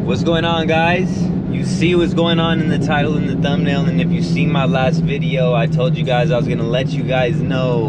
What's going on, guys? You see what's going on in the title and the thumbnail, and if you've seen my last video, I told you guys I was gonna let you guys know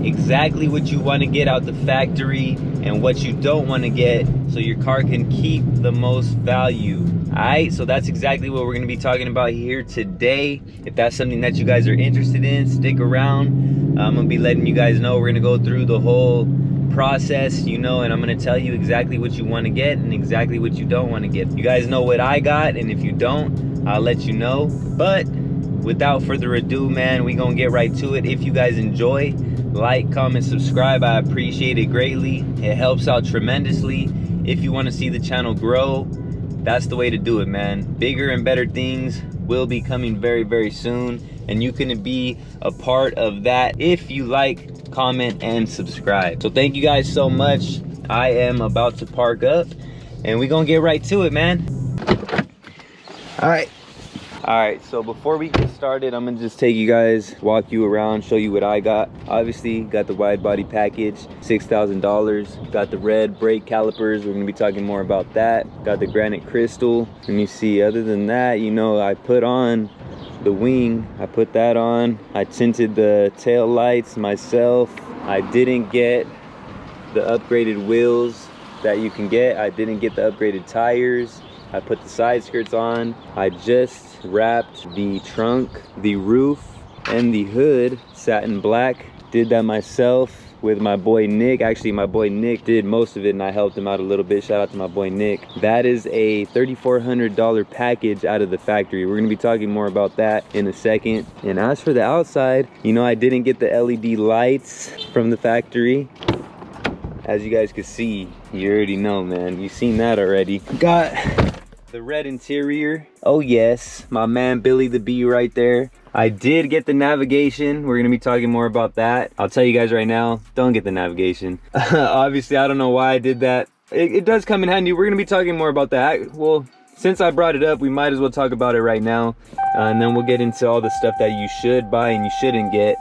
exactly what you want to get out the factory and what you don't want to get, so your car can keep the most value. Alright, so that's exactly what we're going to be talking about here today. If that's something that you guys are interested in, stick around. I'm going to be letting you guys know. We're going to go through the whole process, you know, and I'm going to tell you exactly what you want to get and exactly what you don't want to get. You guys know what I got, and if you don't, I'll let you know. But without further ado, man, we're going to get right to it. If you guys enjoy, like, comment, subscribe. I appreciate it greatly. It helps out tremendously. If you want to see the channel grow, that's the way to do it, man. Bigger and better things will be coming very, very soon, and you can be a part of that if you like, comment, and subscribe. So thank you guys so much. I am about to park up, and we're gonna get right to it, man. All right, so before we get started, I'm gonna just take you guys, walk you around, show you what I got. Obviously, got the wide body package, $6,000. Got the red brake calipers, we're gonna be talking more about that. Got the granite crystal. Let me see, other than that, you know, I put on the wing, I put that on. I tinted the tail lights myself. I didn't get the upgraded wheels that you can get. I didn't get the upgraded tires. I put the side skirts on. I just wrapped the trunk, the roof, and the hood satin black. Did that myself with my boy Nick. Actually, my boy Nick did most of it, and I helped him out a little bit. Shout out to my boy Nick. That is a $3,400 package out of the factory. We're gonna be talking more about that in a second. And as for the outside, you know, I didn't get the LED lights from the factory. As you guys can see, you already know, man. You've seen that already. Got the red interior. Oh yes, my man Billy the Bee right there. I did get the navigation. We're gonna be talking more about that. I'll tell you guys right now, don't get the navigation. Obviously, I don't know why I did that. It does come in handy. We're gonna be talking more about that. Well, since I brought it up, we might as well talk about it right now. And then we'll get into all the stuff that you should buy and you shouldn't get.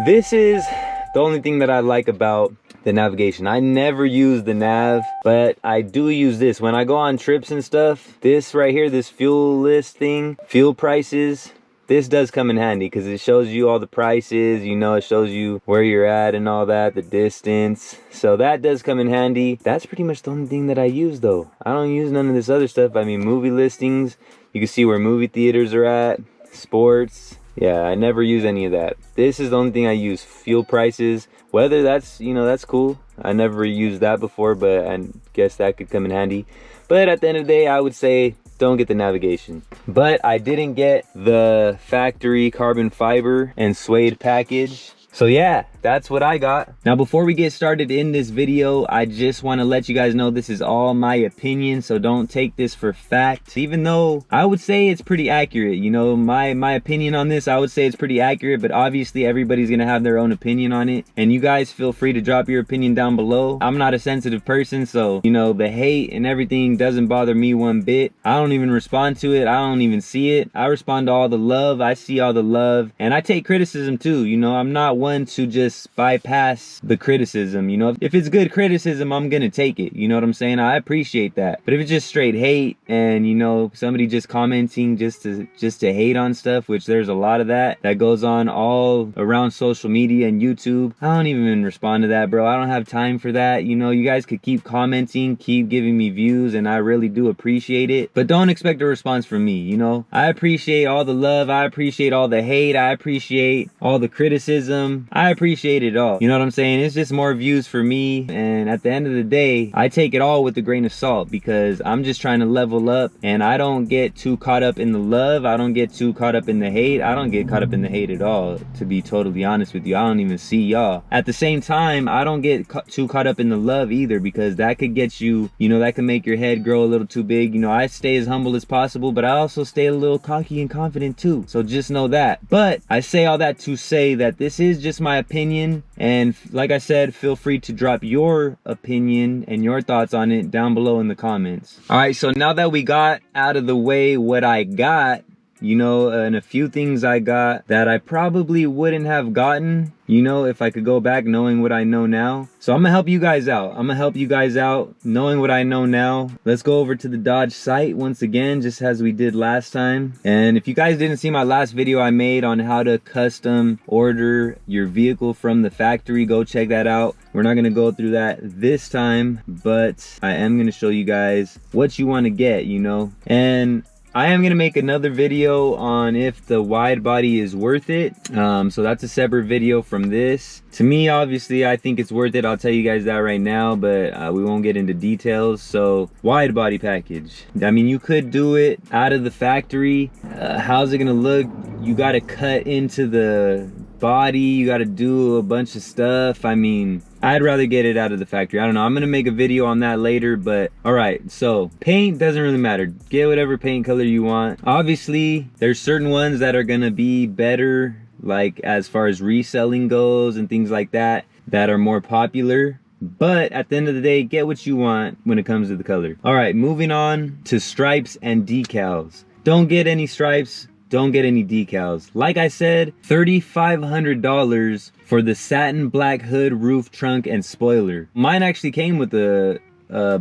This is the only thing that I like about the navigation. I never use the nav, but I do use this when I go on trips and stuff. This right here, this fuel list thing, fuel prices, this does come in handy because it shows you all the prices, you know, it shows you where you're at and all that, the distance. So that does come in handy. That's pretty much the only thing that I use though. I don't use none of this other stuff. I mean, movie listings, you can see where movie theaters are at, sports. Yeah, I never use any of that. This is the only thing I use, fuel prices. Whether that's, you know, that's cool. I never used that before, but I guess that could come in handy. But at the end of the day, I would say don't get the navigation. But I didn't get the factory carbon fiber and suede package. So yeah, that's what I got. Now, before we get started in this video, I just want to let you guys know this is all my opinion, so don't take this for fact. Even though I would say it's pretty accurate, you know, my opinion on this, I would say it's pretty accurate, but obviously everybody's gonna have their own opinion on it, and you guys feel free to drop your opinion down below. I'm not a sensitive person, so, you know, the hate and everything doesn't bother me one bit. I don't even respond to it. I don't even see it. I respond to all the love. I see all the love, and I take criticism too. You know, I'm not one to just bypass the criticism. You know, if it's good criticism, I'm gonna take it. You know what I'm saying? I appreciate that. But if it's just straight hate and, you know, somebody just commenting just to hate on stuff, which there's a lot of that goes on all around social media and YouTube, I don't even respond to that, bro. I don't have time for that. You know, you guys could keep commenting, keep giving me views, and I really do appreciate it, but don't expect a response from me. You know, I appreciate all the love, I appreciate all the hate, I appreciate all the criticism, I appreciate appreciate it all. You know what I'm saying? It's just more views for me, and at the end of the day, I take it all with a grain of salt because I'm just trying to level up, and I don't get too caught up in the love. I don't get too caught up in the hate. I don't get caught up in the hate at all, to be totally honest with you. I don't even see y'all. At the same time, I don't get too caught up in the love either, because that could get you, you know, that can make your head grow a little too big. You know, I stay as humble as possible, but I also stay a little cocky and confident too. So just know that. But I say all that to say that this is just my opinion, and like I said, feel free to drop your opinion and your thoughts on it down below in the comments. All right, so now that we got out of the way what I got, you know, and a few things I got that I probably wouldn't have gotten, you know, if I could go back knowing what I know now. So I'm gonna help you guys out. I'm gonna help you guys out knowing what I know now. Let's go over to the Dodge site once again, just as we did last time. And if you guys didn't see my last video I made on how to custom order your vehicle from the factory, go check that out. We're not gonna go through that this time, but I am gonna show you guys what you wanna get, you know. And I am gonna make another video on if the wide body is worth it. So that's a separate video from this. To me, obviously, I think it's worth it. I'll tell you guys that right now, but we won't get into details. So wide body package. I mean, you could do it out of the factory. How's it gonna look? You gotta cut into the body. You gotta do a bunch of stuff. I mean, I'd rather get it out of the factory. I don't know. I'm gonna make a video on that later, but all right. So paint doesn't really matter. Get whatever paint color you want. Obviously, there's certain ones that are gonna be better, like as far as reselling goes and things like that, that are more popular. But at the end of the day, get what you want when it comes to the color. All right, moving on to stripes and decals. Don't get any stripes. Don't get any decals. Like I said, $3,500 for the satin black hood, roof, trunk, and spoiler. Mine actually came with a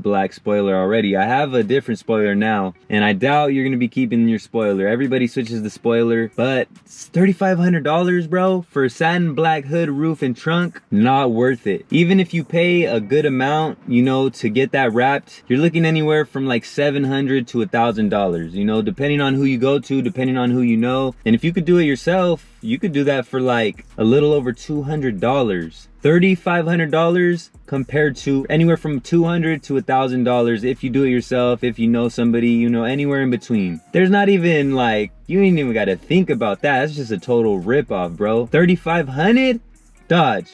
black spoiler already. I have a different spoiler now, and I doubt you're gonna be keeping your spoiler. Everybody switches the spoiler, but it's $3,500, bro, for a satin black hood, roof, and trunk. Not worth it. Even if you pay a good amount, you know, to get that wrapped, you're looking anywhere from like $700 to $1,000, you know, depending on who you go to, depending on who you know. And if you could do it yourself, you could do that for like a little over $200. $3,500 compared to anywhere from $200 to $1,000 if you do it yourself, if you know somebody, you know, anywhere in between. There's not even like, you ain't even got to think about that. That's just a total rip-off, bro. $3,500? Dodge.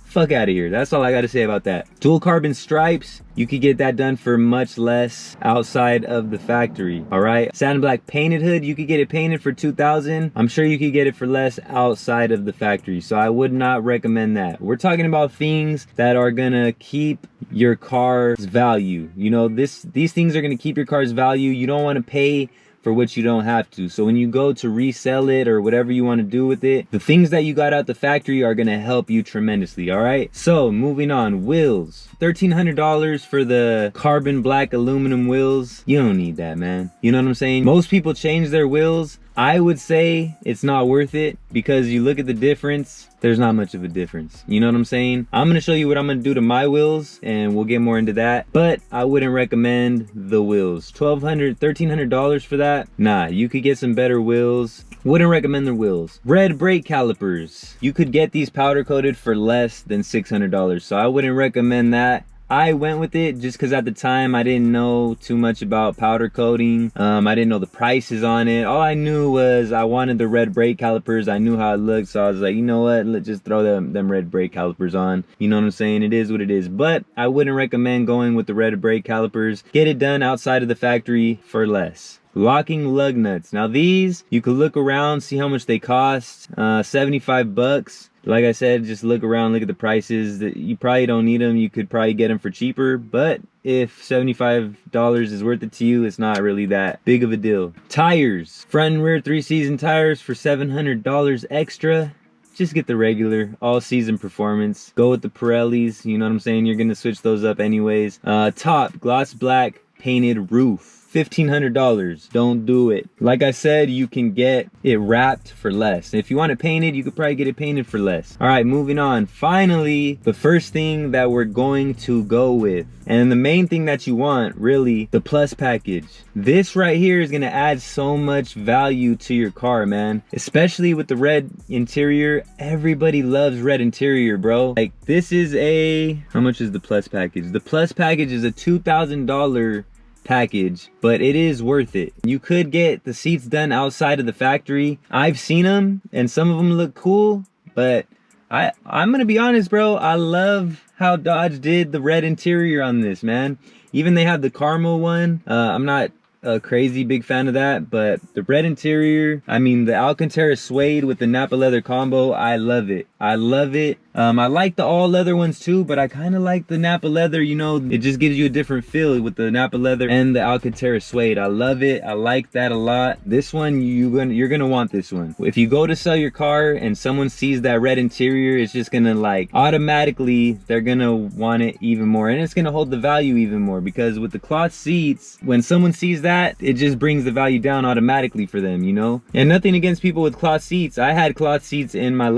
Fuck out of here. That's all I got to say about that. Dual carbon stripes, you could get that done for much less outside of the factory. All right, satin black painted hood, you could get it painted for $2,000. I'm sure you could get it for less outside of the factory, so I would not recommend that. We're talking about things that are gonna keep your car's value. You know, these things are gonna keep your car's value. You don't want to pay for which you don't have to. So when you go to resell it or whatever you want to do with it, the things that you got out the factory are going to help you tremendously. All right, so moving on. Wheels, $1,300 for the carbon black aluminum wheels. You don't need that, man. You know what I'm saying? Most people change their wheels. I would say it's not worth it, because you look at the difference, there's not much of a difference. You know what I'm saying? I'm gonna show you what I'm gonna do to my wheels, and we'll get more into that, but I wouldn't recommend the wheels. $1,300 for that? Nah, you could get some better wheels. Wouldn't recommend the wheels. Red brake calipers. You could get these powder coated for less than $600, so I wouldn't recommend that. I went with it just because at the time I didn't know too much about powder coating. I didn't know the prices on it. All I knew was I wanted the red brake calipers. I knew how it looked, so I was like, you know what, let's just throw them red brake calipers on. You know what I'm saying? It is what it is. But I wouldn't recommend going with the red brake calipers. Get it done outside of the factory for less. Locking lug nuts. Now these, you could look around, see how much they cost. 75 bucks. Like I said, just look around, look at the prices. You probably don't need them. You could probably get them for cheaper, but if $75 is worth it to you, it's not really that big of a deal. Tires. Front and rear 3-season tires for $700 extra. Just get the regular all-season performance. Go with the Pirellis, you know what I'm saying? You're gonna switch those up anyways. Top, gloss black painted roof. $1,500. Don't do it. Like I said, you can get it wrapped for less. If you want it painted, you could probably get it painted for less. All right, moving on. Finally, the first thing that we're going to go with, and the main thing that you want, really, the plus package. This right here is gonna add so much value to your car, man. Especially with the red interior. Everybody loves red interior, bro. Like, this is a, how much is the plus package? The plus package is a $2,000 package, but it is worth it. You could get the seats done outside of the factory. I've seen them, and some of them look cool, but I'm gonna be honest, bro. I love how Dodge did the red interior on this, man. Even they have the caramel one. I'm not a crazy big fan of that, but the red interior, I mean, the Alcantara suede with the Napa leather combo, I love it. I love it. I like the all leather ones too, but I kind of like the Napa leather. You know, it just gives you a different feel with the Napa leather and the Alcantara suede. I love it. I like that a lot. This one, you're gonna want this one. If you go to sell your car and someone sees that red interior, it's just gonna, like, automatically they're gonna want it even more, and it's gonna hold the value even more, because with the cloth seats, when someone sees that, it just brings the value down automatically for them, you know. And nothing against people with cloth seats. I had cloth seats in my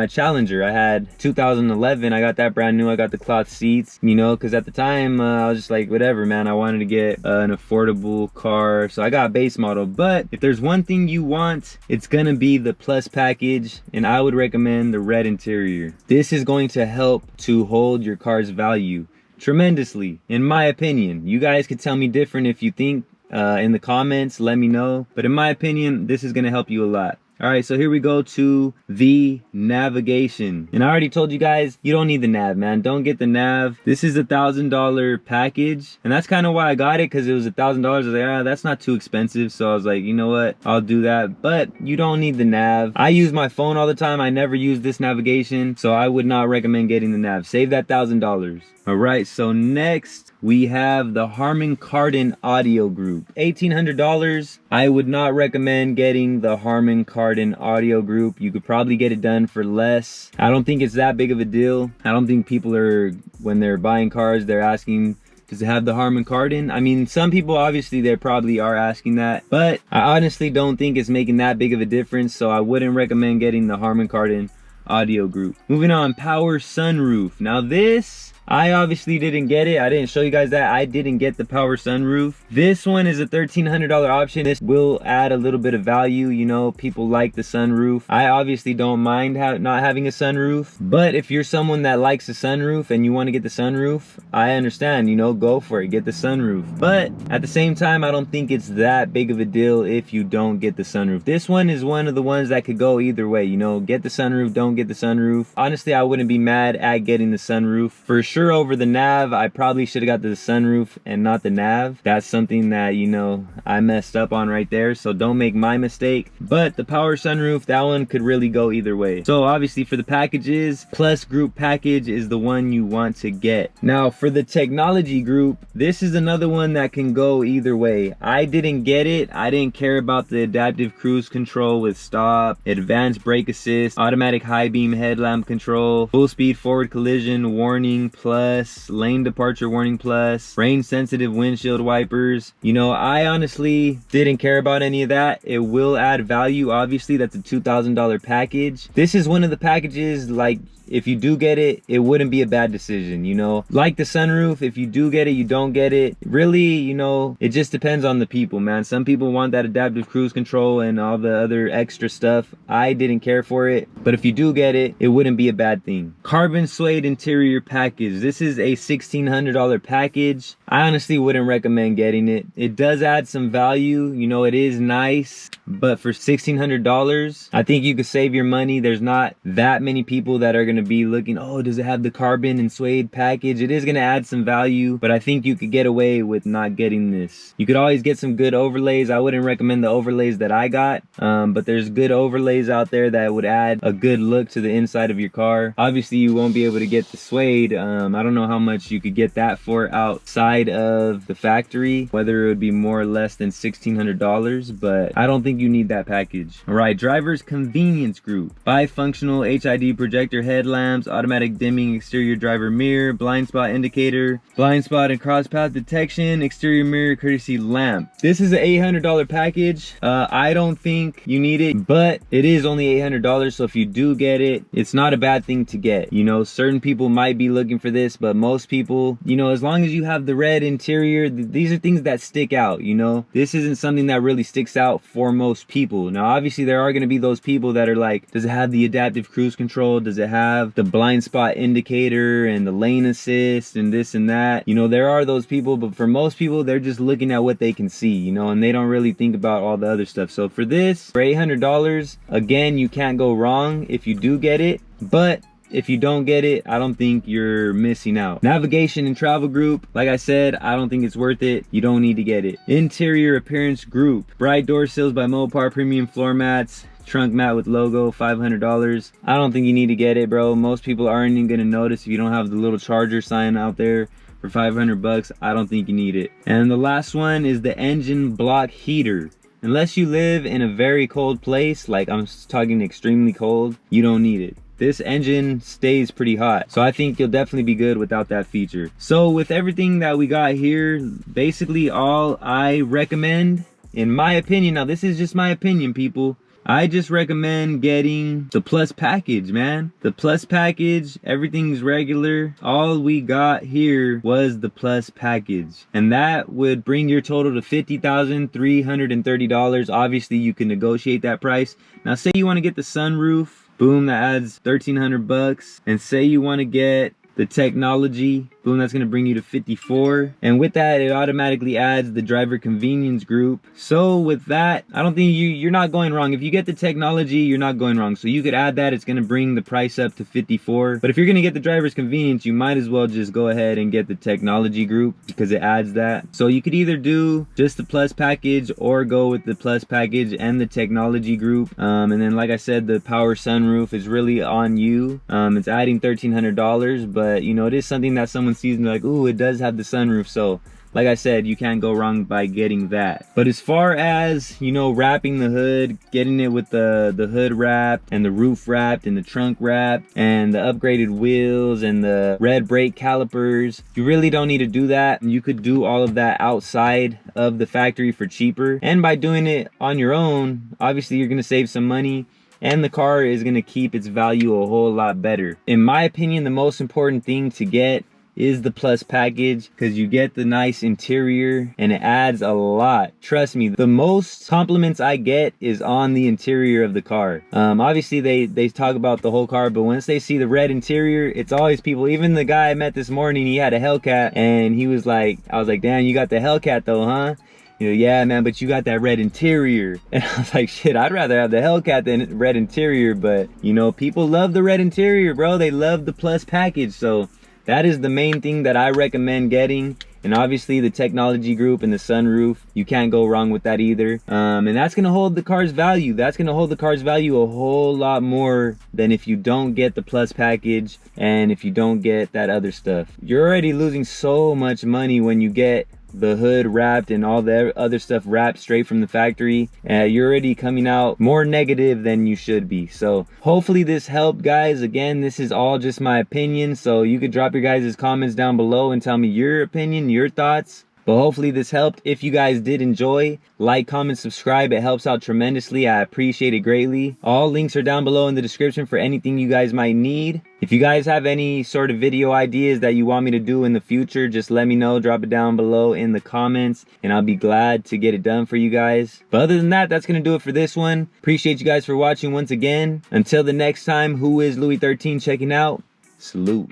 Challenger. I had 2011. I got that brand new. I got the cloth seats, you know, because at the time I was just like, whatever, man. I wanted to get an affordable car, so I got base model. But if there's one thing you want, it's gonna be the plus package, and I would recommend the red interior. This is going to help to hold your car's value tremendously, in my opinion. You guys could tell me different if you think in the comments. Let me know, but in my opinion, this is gonna help you a lot. All right, so here we go to the navigation. And I already told you guys, you don't need the nav, man. Don't get the nav. This is a $1,000 package. And that's kind of why I got it, because it was $1,000. I was like, ah, that's not too expensive. So I was like, you know what? I'll do that. But you don't need the nav. I use my phone all the time. I never use this navigation. So I would not recommend getting the nav. Save that $1,000. All right, so next we have the Harman Kardon audio group. $1,800. I would not recommend getting the Harman Kardon audio group. You could probably get it done for less. I don't think it's that big of a deal. I don't think people are, when they're buying cars, they're asking, does it have the Harman Kardon? I mean, some people, obviously, they probably are asking that, but I honestly don't think it's making that big of a difference, so I wouldn't recommend getting the Harman Kardon audio group. Moving on, power sunroof. Now this, I obviously didn't get it. I didn't show you guys that. I didn't get the power sunroof. This one is a $1,300 option. This will add a little bit of value. You know, people like the sunroof. I obviously don't mind not having a sunroof, but if you're someone that likes a sunroof and you want to get the sunroof, I understand, you know, go for it, get the sunroof. But at the same time, I don't think it's that big of a deal if you don't get the sunroof. This one is one of the ones that could go either way, you know, get the sunroof, don't get the sunroof. Honestly, I wouldn't be mad at getting the sunroof. For sure, over the nav, I probably should have got the sunroof and not the nav. That's something that, you know, I messed up on right there, so don't make my mistake. But the power sunroof, that one could really go either way. So obviously for the packages, plus group package is the one you want to get. Now for the technology group, this is another one that can go either way. I didn't get it. I didn't care about the adaptive cruise control with stop, advanced brake assist, automatic high beam headlamp control, full speed forward collision warning plus, lane departure warning plus, rain sensitive windshield wipers. You know, I honestly didn't care about any of that. It will add value. Obviously, that's a $2,000 package. This is one of the packages, like, if you do get it, it wouldn't be a bad decision, you know. Like the sunroof, if you do get it, you don't get it. Really, you know, it just depends on the people, man. Some people want that adaptive cruise control and all the other extra stuff. I didn't care for it, but if you do get it, it wouldn't be a bad thing. Carbon suede interior package. This is a $1,600 package. I honestly wouldn't recommend getting it. It does add some value, you know, it is nice, but for $1,600, I think you could save your money. There's not that many people that are gonna be looking, oh, does it have the carbon and suede package? It is gonna add some value, but I think you could get away with not getting this. You could always get some good overlays. I wouldn't recommend the overlays that I got, but there's good overlays out there that would add a good look to the inside of your car. Obviously, you won't be able to get the suede. I don't know how much you could get that for outside of the factory, whether it would be more or less than $1,600, but I don't think you need that package. All right, driver's convenience group. Bifunctional HID projector headlight, headlamps, automatic dimming, exterior driver mirror, blind spot indicator, blind spot and cross path detection, exterior mirror courtesy lamp. This is an $800 package. I don't think you need it, but it is only $800, so if you do get it, it's not a bad thing to get. You know, certain people might be looking for this, but most people, you know, as long as you have the red interior, these are things that stick out, you know. This isn't something that really sticks out for most people. Now obviously there are going to be those people that are like, does it have the adaptive cruise control, does it have the blind spot indicator and the lane assist and this and that? You know, there are those people, but for most people, they're just looking at what they can see, you know, and they don't really think about all the other stuff. So for this, for $800, again, you can't go wrong if you do get it, but if you don't get it, I don't think you're missing out. Navigation and travel group, like I said, I don't think it's worth it. You don't need to get it. Interior appearance group, bright door sills by Mopar, premium floor mats, trunk mat with logo, $500. I don't think you need to get it, bro. Most people aren't even gonna notice if you don't have the little charger sign out there. For 500 bucks, I don't think you need it. And the last one is the engine block heater. Unless you live in a very cold place, like I'm talking extremely cold, you don't need it. This engine stays pretty hot, so I think you'll definitely be good without that feature. So with everything that we got here, basically all I recommend, in my opinion, now this is just my opinion, people, I just recommend getting the plus package, man. The plus package, everything's regular. All we got here was the plus package, and that would bring your total to $50,330. Obviously you can negotiate that price. Now say you want to get the sunroof, boom, that adds 1,300 bucks. And say you want to get the technology, boom, that's gonna bring you to 54. And with that, it automatically adds the driver convenience group. So with that, I don't think you're not going wrong. If you get the technology, you're not going wrong. So you could add that, it's gonna bring the price up to 54. But if you're gonna get the driver's convenience, you might as well just go ahead and get the technology group because it adds that. So you could either do just the plus package or go with the plus package and the technology group. And then like I said, the power sunroof is really on you. It's adding $1,300, but you know, it is something that someone sees and they're like, ooh, it does have the sunroof. So like I said, you can't go wrong by getting that. But as far as, you know, wrapping the hood, getting it with the hood wrapped and the roof wrapped and the trunk wrapped and the upgraded wheels and the red brake calipers, you really don't need to do that. You could do all of that outside of the factory for cheaper. And by doing it on your own, obviously you're gonna save some money, and the car is going to keep its value a whole lot better. In my opinion, the most important thing to get is the plus package, because you get the nice interior and it adds a lot. Trust me, the most compliments I get is on the interior of the car. Obviously they talk about the whole car, but once they see the red interior, it's always people. Even the guy I met this morning, he had a Hellcat and he was like, I was like, damn, you got the Hellcat though, huh? You know, yeah, man, but you got that red interior. And I was like, shit, I'd rather have the Hellcat than red interior. But, you know, people love the red interior, bro. They love the plus package. So that is the main thing that I recommend getting. And obviously the technology group and the sunroof, you can't go wrong with that either. And that's going to hold the car's value. That's going to hold the car's value a whole lot more than if you don't get the plus package and if you don't get that other stuff. You're already losing so much money when you get the hood wrapped and all the other stuff wrapped straight from the factory. You're already coming out more negative than you should be. So hopefully this helped, guys. Again, this is all just my opinion, so you could drop your guys' comments down below and tell me your opinion, your thoughts. But hopefully this helped. If you guys did enjoy, like, comment, subscribe. It helps out tremendously. I appreciate it greatly. All links are down below in the description for anything you guys might need. If you guys have any sort of video ideas that you want me to do in the future, just let me know. Drop it down below in the comments and I'll be glad to get it done for you guys. But other than that, that's going to do it for this one. Appreciate you guys for watching once again. Until the next time, who is LouieXIII checking out? Salute.